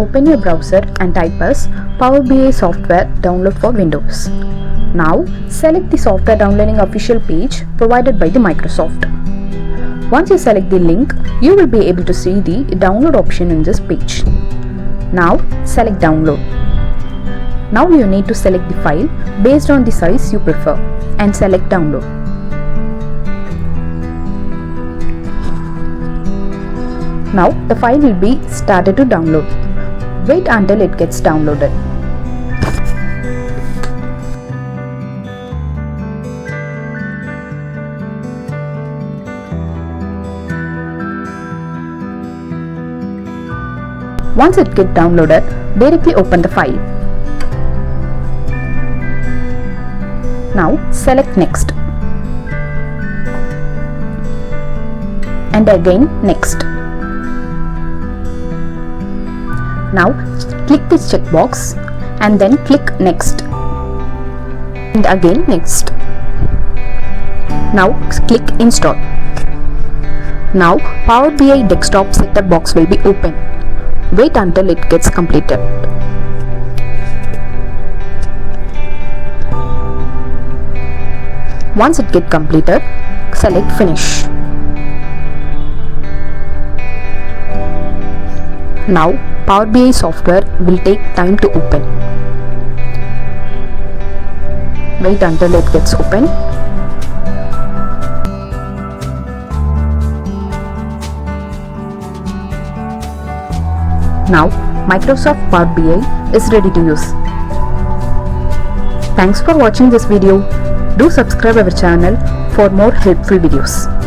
open your browser and type as Power BI software download for Windows. Now select the software downloading official page provided by the Microsoft. Once you select the link, you will be able to see the download option in this page. Now select download. Now you need to select the file based on the size you prefer and select download. Now the file will be started to download. Wait until it gets downloaded. Once it gets downloaded, directly open the file. Now select next and again next. Now click this checkbox and then click next and again next. Now click install. Now Power BI desktop setup box will be open. Wait until it gets completed. Once it gets completed, select finish. Now Power BI software will take time to open. Wait until it gets open. Now Microsoft Power BI is ready to use. Thanks for watching this video. Do subscribe our channel for more helpful videos.